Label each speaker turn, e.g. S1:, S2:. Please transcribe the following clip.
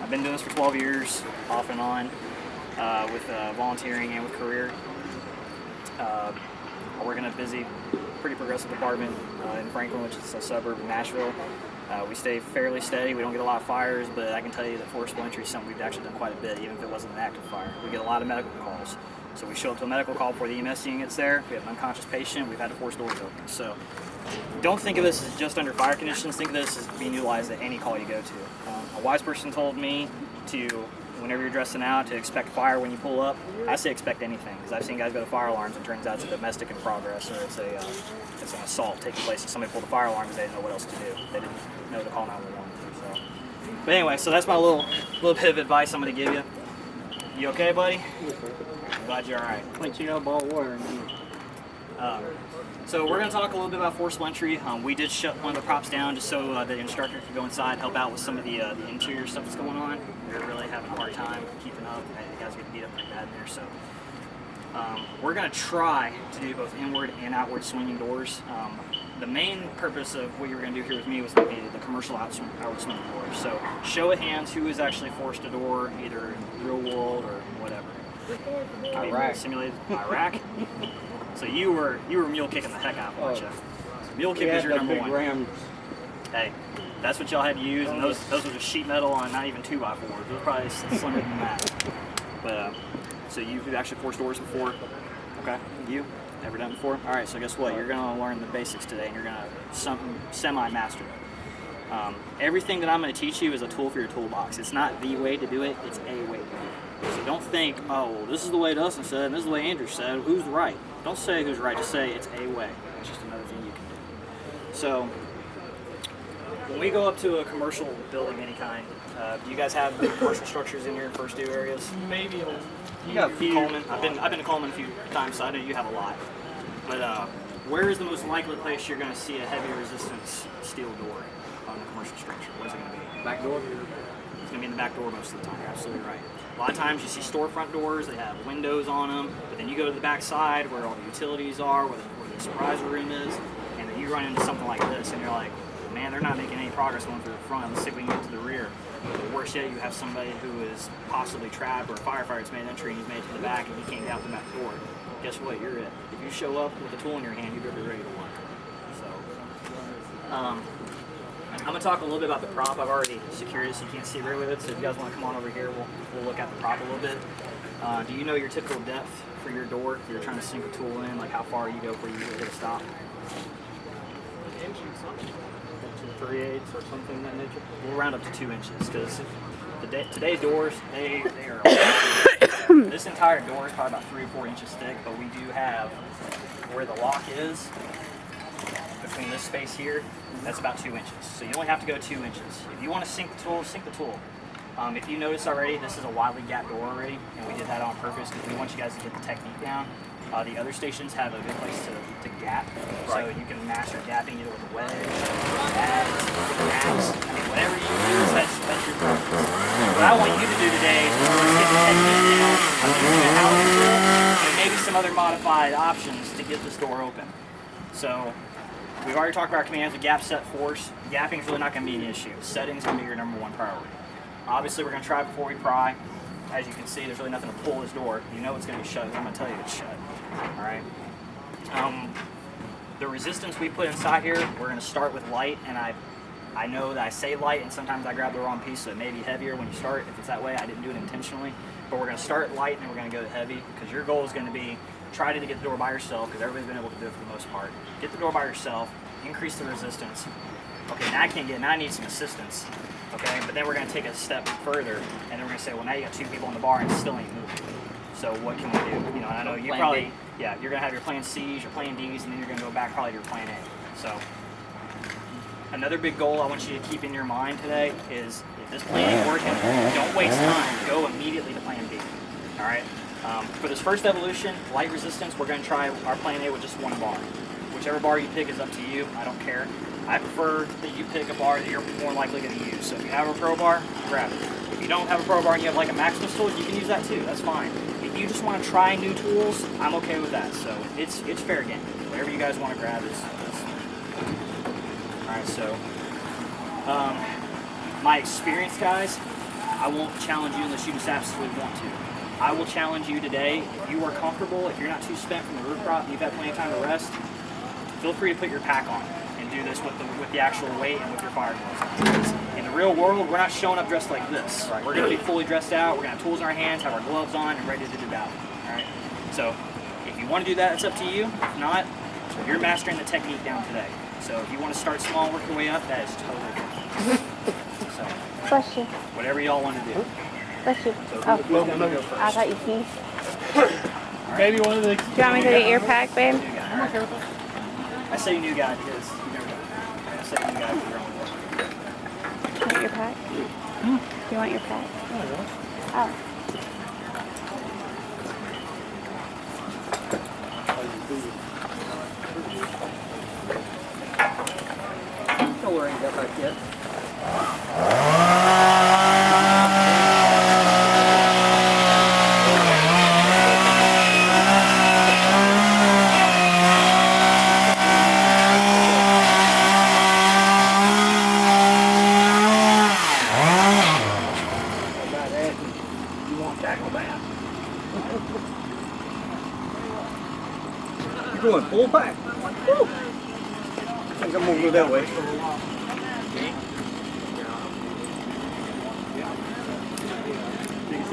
S1: I've been doing this for 12 years, off and on, with volunteering and with career. I work in a busy, pretty progressive department in Franklin, which is a suburb of Nashville. We stay fairly steady. We don't get a lot of fires, but I can tell you that Forcible Entry is something we've actually done quite a bit, even if it wasn't an active fire. We get a lot of medical calls. So we show up to a medical call before the EMS team gets there. We have an unconscious patient. We've had to force doors open. So don't think of this as just under fire conditions. Think of this as being utilized at any call you go to. A wise person told me to, whenever you're dressing out, to expect fire when you pull up. I say expect anything, because I've seen guys go to fire alarms and it turns out it's a domestic in progress, or it's an assault taking place, and somebody pulled the fire alarm because they didn't know what else to do. They didn't know to call 911. So, but anyway, so that's my little bit of advice I'm going to give you. You okay, buddy? I'm glad you're all right.
S2: What you know about water?
S1: So we're going to talk a little bit about Forcible Entry. We did shut one of the props down just so the instructor could go inside, help out with some of the interior stuff that's going on. We're really having a hard time keeping up. You guys get beat up pretty bad in there. So we're going to try to do both inward and outward swinging doors. The main purpose of what you were going to do here with me was going to be the commercial outward swinging doors. So show of hands who has actually forced a door, either in real world or whatever.
S2: Iraq.
S1: Simulated Iraq. So you were mule kicking the heck out, weren't you? Mule kick was your number one.
S2: Rams.
S1: Hey, that's what y'all had to use, and those were just sheet metal on not even 2x4s. It was probably slimmer than that. But so you've actually forced doors before? Okay. You? Never done before? All right. So guess what? You're gonna learn the basics today, and you're gonna semi-master it. Everything that I'm going to teach you is a tool for your toolbox. It's not the way to do it, it's a way to do it. So don't think, oh, well, this is the way Dustin said, and this is the way Andrew said, who's right? Don't say who's right, just say it's a way. It's just another thing you can do. So when we go up to a commercial building of any kind, do you guys have commercial structures in your first due areas?
S2: Maybe
S1: You got a few. Coleman. I've been to Coleman a few times, so I know you have a lot. But where is the most likely place you're going to see a heavy resistance steel door on the commercial structure? Where's it going to be?
S2: back door.
S1: It's going to be in the back door most of the time. You're absolutely right. A lot of times you see storefront doors, they have windows on them, but then you go to the back side where all the utilities are, where the supervisor room is, and then you run into something like this, and you're like, man, they're not making any progress going through the front. Let's see if we can get to the rear. Or worse yet, you have somebody who is possibly trapped, or a firefighter's made an entry and he's made it to the back and he can't get out the back door. Guess what? You're it. If you show up with a tool in your hand, you better be ready to work. So, I'm going to talk a little bit about the prop. I've already secured it so you can't see right with it. So if you guys want to come on over here, we'll look at the prop a little bit. Do you know your typical depth for your door? If you're trying to sink a tool in, like how far you go before you hit a stop? 3/8 or something of that nature. We'll round up to 2 inches because today's doors, they are this entire door is probably about 3 or 4 inches thick, but we do have where the lock is between this space here, that's about 2 inches. So you only have to go 2 inches. If you want to sink the tool, sink the tool. If you notice already, this is a widely gapped door already, and we did that on purpose because we want you guys to get the technique down. The other stations have a good place to gap, so you can master gapping either with a wedge, bags, max, I mean, whatever you use, that's your preference. What I want you to do today is get the technique down, how to do it, and maybe some other modified options to get this door open. So we've already talked about our commands of gap, set, force. Gapping is really not going to be an issue. Setting is going to be your number one priority. Obviously, we're going to try before we pry. As you can see, there's really nothing to pull this door. You know it's going to be shut. I'm going to tell you it's shut. All right. The resistance we put inside here, we're going to start with light, and I know that I say light, and sometimes I grab the wrong piece, so it may be heavier when you start. If it's that way, I didn't do it intentionally. But we're going to start light, and we're going to go heavy, because your goal is going to be try to get the door by yourself, because everybody's been able to do it for the most part. Get the door by yourself, increase the resistance. Okay, now I need some assistance. Okay, but then we're going to take a step further, and then we're going to say, well, now you got 2 people in the bar and it still ain't moving. So what can we do? You know, and I know you probably, you're going to have your plan C's, your plan D's, and then you're going to go back probably to your plan A. So another big goal I want you to keep in your mind today is if this plan ain't working, don't waste time. Go immediately to plan B. All right? For this first evolution, light resistance, we're going to try our plan A with just 1 bar. Whichever bar you pick is up to you. I don't care. I prefer that you pick a bar that you're more likely going to use. So if you have a pro bar, grab it. If you don't have a pro bar and you have like a Maximus tool, you can use that too. That's fine. If you just want to try new tools, I'm okay with that. So it's fair game. Whatever you guys want to grab is all right. So my experience, guys, I won't challenge you unless you just absolutely want to. I will challenge you today. If you are comfortable, if you're not too spent from the roof prop, you've had plenty of time to rest, feel free to put your pack on and do this with the actual weight and with your fire gloves. In the real world, we're not showing up dressed like this. Right? We're going to be fully dressed out. We're going to have tools in our hands, have our gloves on, and ready to do battle. All right. So if you want to do that, it's up to you. If not, you're mastering the technique down today. So if you want to start small and work your way up, that is totally fine. So
S3: Bless you.
S1: whatever y'all want to do.
S3: Bless you.
S1: So
S3: Oh,
S1: who's going to go first?
S3: I thought you sneezed.
S4: Maybe one of the.
S3: Do you want me to get your pack, babe?
S1: New guy. I say new guy because you never know. I say new guy because you're on board.
S3: Do you want your pack? Do you want your pack? Oh.
S2: Color ain't got back yet. You want tackle that? You're going full pack. Woo. I think I'm gonna go that way.